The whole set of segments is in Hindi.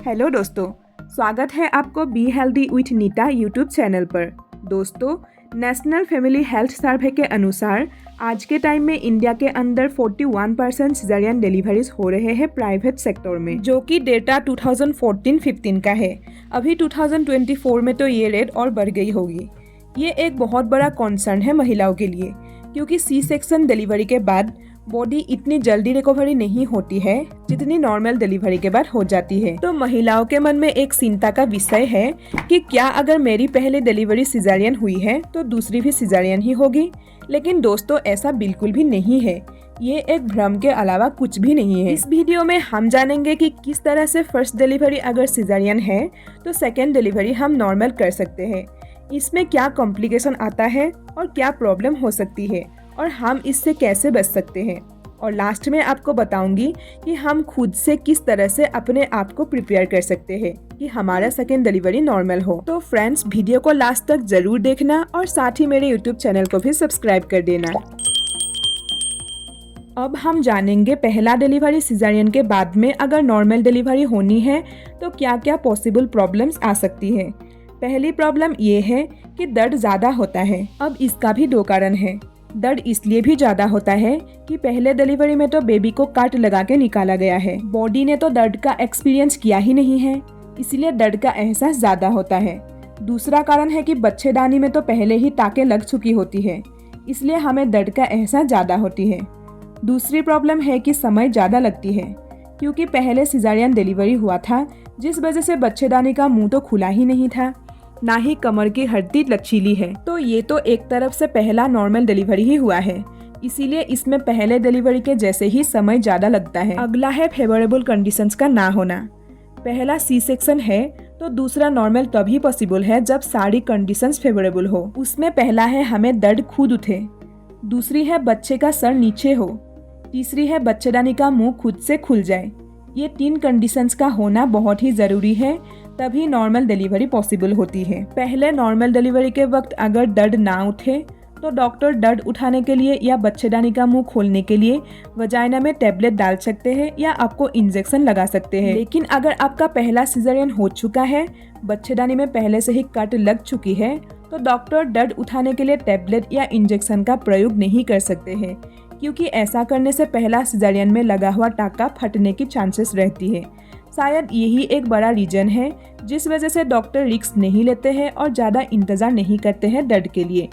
हेलो दोस्तों, स्वागत है आपको be healthy with Neeta YouTube channel पर। दोस्तों, नेशनल फैमिली हेल्थ सर्वे के अनुसार आज के टाइम में इंडिया के अंदर 41% सिजेरियन डिलीवरीज हो रहे हैं प्राइवेट सेक्टर में, जो कि डेटा 2014-15 का है। अभी 2024 में तो ये रेट और बढ़ गई होगी। ये एक बहुत बड़ा कंसर्न है महिलाओं के लिए, क्योंकि सी सेक्शन डिलीवरी के बाद बॉडी इतनी जल्दी रिकवरी नहीं होती है जितनी नॉर्मल डिलीवरी के बाद हो जाती है। तो महिलाओं के मन में एक चिंता का विषय है कि क्या अगर मेरी पहली डिलीवरी सिजेरियन हुई है तो दूसरी भी सिजेरियन ही होगी। लेकिन दोस्तों, ऐसा बिल्कुल भी नहीं है। ये एक भ्रम के अलावा कुछ भी नहीं है। इस वीडियो में हम जानेंगे कि किस तरह से फर्स्ट डिलीवरी अगर सिजेरियन है तो सेकेंड डिलीवरी हम नॉर्मल कर सकते हैं, इसमें क्या कॉम्प्लिकेशन आता है और क्या प्रॉब्लम हो सकती है और हम इससे कैसे बच सकते हैं। और लास्ट में आपको बताऊंगी कि हम खुद से किस तरह से अपने आप को प्रिपेयर कर सकते हैं कि हमारा सेकेंड डिलीवरी नॉर्मल हो। तो फ्रेंड्स, वीडियो को लास्ट तक जरूर देखना और साथ ही मेरे यूट्यूब चैनल को भी सब्सक्राइब कर देना। अब हम जानेंगे पहला डिलीवरी सिजेरियन के बाद में अगर नॉर्मल डिलीवरी होनी है तो क्या क्या पॉसिबल प्रॉब्लम्स आ सकती है। पहली प्रॉब्लम ये है कि दर्द ज़्यादा होता है। अब इसका भी दो कारण है। दर्द इसलिए भी ज्यादा होता है कि पहले डिलीवरी में तो बेबी को काट लगा के निकाला गया है, बॉडी ने तो दर्द का एक्सपीरियंस किया ही नहीं है, इसलिए दर्द का एहसास ज्यादा होता है। दूसरा कारण है कि बच्चेदानी में तो पहले ही टाके लग चुकी होती है, इसलिए हमें दर्द का एहसास ज्यादा होती है। दूसरी प्रॉब्लम है कि समय ज्यादा लगती है, क्योंकि पहले सिजेरियन डिलीवरी हुआ था, जिस वजह से बच्चेदानी का मुंह तो खुला ही नहीं था, ना ही कमर की हड्डी लचीली है। तो ये तो एक तरफ से पहला नॉर्मल डिलीवरी ही हुआ है, इसीलिए इसमें पहले डिलीवरी के जैसे ही समय ज्यादा लगता है। अगला है फेवरेबल कंडीशंस का ना होना। पहला सी सेक्शन है तो दूसरा नॉर्मल तभी पॉसिबल है जब सारी कंडीशंस फेवरेबल हो। उसमें पहला है हमें दर्द खुद उठे, दूसरी है बच्चे का सर नीचे हो, तीसरी है बच्चेदानी का मुंह खुद से खुल जाए। ये तीन कंडीशंस का होना बहुत ही जरूरी है, तभी नॉर्मल डिलीवरी पॉसिबल होती है। पहले नॉर्मल डिलीवरी के वक्त अगर दर्द ना उठे तो डॉक्टर दर्द उठाने के लिए या बच्चेदानी का मुंह खोलने के लिए वजाइना में टैबलेट डाल सकते हैं या आपको इंजेक्शन लगा सकते हैं। लेकिन अगर आपका पहला सिजेरियन हो चुका है, बच्चेदानी में पहले से ही कट लग चुकी है, तो डॉक्टर दर्द उठाने के लिए टैबलेट या इंजेक्शन का प्रयोग नहीं कर सकते हैं, क्योंकि ऐसा करने से पहला सिजेरियन में लगा हुआ टाका फटने की चांसेस रहती है। शायद यही एक बड़ा रीजन है जिस वजह से डॉक्टर रिस्क नहीं लेते हैं और ज़्यादा इंतज़ार नहीं करते हैं दर्द के लिए।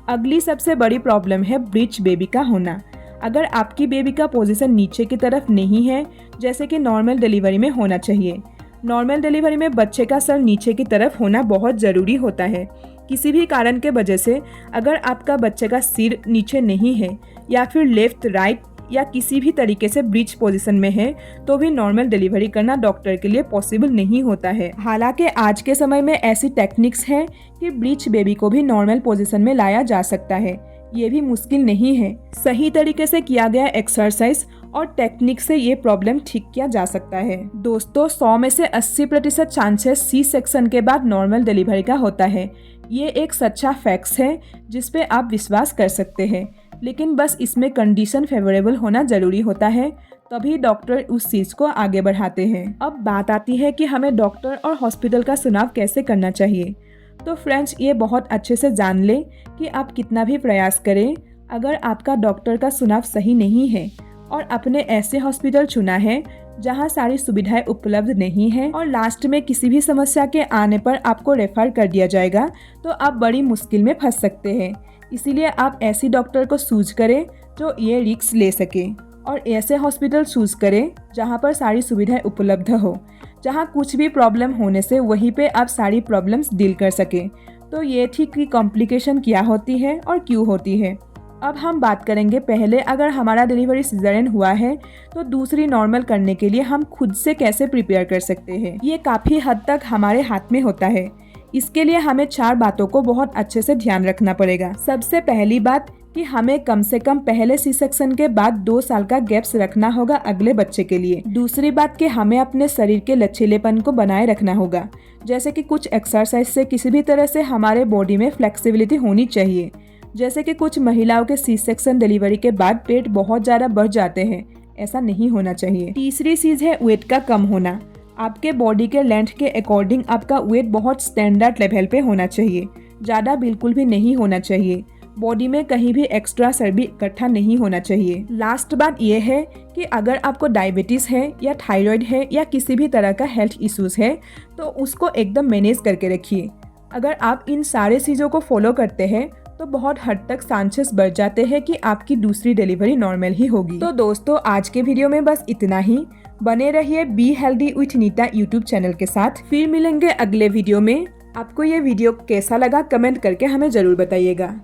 अगली सबसे बड़ी प्रॉब्लम है ब्रीच बेबी का होना। अगर आपकी बेबी का पोजीशन नीचे की तरफ नहीं है, जैसे कि नॉर्मल डिलीवरी में होना चाहिए। नॉर्मल डिलीवरी में बच्चे का सर नीचे की तरफ होना बहुत ज़रूरी होता है। किसी भी कारण के वजह से अगर आपका बच्चे का सिर नीचे नहीं है या फिर लेफ्ट राइट या किसी भी तरीके से ब्रीच पोजीशन में है, तो भी नॉर्मल डिलीवरी करना डॉक्टर के लिए पॉसिबल नहीं होता है। हालांकि आज के समय में ऐसी टेक्निक्स हैं कि ब्रीच बेबी को भी नॉर्मल पोजीशन में लाया जा सकता है। ये भी मुश्किल नहीं है। सही तरीके से किया गया एक्सरसाइज और टेक्निक से ये प्रॉब्लम ठीक किया जा सकता है। दोस्तों, 100 में से 80% चांसेस सी सेक्शन के बाद नॉर्मल डिलीवरी का होता है। ये एक सच्चा फैक्ट्स है जिस पे आप विश्वास कर सकते हैं, लेकिन बस इसमें कंडीशन फेवरेबल होना जरूरी होता है, तभी डॉक्टर उस चीज को आगे बढ़ाते हैं। अब बात आती है कि हमें डॉक्टर और हॉस्पिटल का चुनाव कैसे करना चाहिए। तो फ्रेंड्स, ये बहुत अच्छे से जान लें कि आप कितना भी प्रयास करें, अगर आपका डॉक्टर का चुनाव सही नहीं है और आपने ऐसे हॉस्पिटल चुना है जहां सारी सुविधाएं उपलब्ध नहीं है और लास्ट में किसी भी समस्या के आने पर आपको रेफर कर दिया जाएगा, तो आप बड़ी मुश्किल में फंस सकते हैं। इसीलिए आप ऐसी डॉक्टर को चूज करें जो ये रिस्क ले सके और ऐसे हॉस्पिटल चूज करें जहां पर सारी सुविधाएं उपलब्ध हो, जहां कुछ भी प्रॉब्लम होने से वहीं पे आप सारी प्रॉब्लम्स डील कर सकें। तो ये थी कि कॉम्प्लिकेशन क्या होती है और क्यों होती है। अब हम बात करेंगे पहले अगर हमारा डिलीवरी सिजेरियन हुआ है तो दूसरी नॉर्मल करने के लिए हम खुद से कैसे प्रिपेयर कर सकते हैं। ये काफ़ी हद तक हमारे हाथ में होता है। इसके लिए हमें 4 बातों को बहुत अच्छे से ध्यान रखना पड़ेगा। सबसे पहली बात कि हमें कम से कम पहले सी सेक्शन के बाद 2 साल का गैप्स रखना होगा अगले बच्चे के लिए। दूसरी बात कि हमें अपने शरीर के लचीलेपन को बनाए रखना होगा, जैसे कि कुछ एक्सरसाइज से किसी भी तरह से हमारे बॉडी में फ्लेक्सिबिलिटी होनी चाहिए। जैसे कि कुछ महिलाओं के सी सेक्शन डिलीवरी के बाद पेट बहुत ज़्यादा बढ़ जाते हैं, ऐसा नहीं होना चाहिए। तीसरी चीज़ है वेट का कम होना। आपके बॉडी के लेंथ के अकॉर्डिंग आपका वेट बहुत स्टैंडर्ड लेवल पे होना चाहिए, ज़्यादा बिल्कुल भी नहीं होना चाहिए। बॉडी में कहीं भी एक्स्ट्रा चर्बी इकट्ठा नहीं होना चाहिए। लास्ट बात यह है कि अगर आपको डायबिटीज़ है या थायराइड है या किसी भी तरह का हेल्थ इश्यूज़ है तो उसको एकदम मैनेज करके रखिए। अगर आप इन सारे चीज़ों को फॉलो करते हैं तो बहुत हद तक चांसेस बढ़ जाते हैं कि आपकी दूसरी डिलीवरी नॉर्मल ही होगी। तो दोस्तों आज के वीडियो में बस इतना ही। बने रहिए be healthy with Neeta YouTube channel के साथ। फिर मिलेंगे अगले वीडियो में। आपको ये वीडियो कैसा लगा कमेंट करके हमें ज़रूर बताइएगा।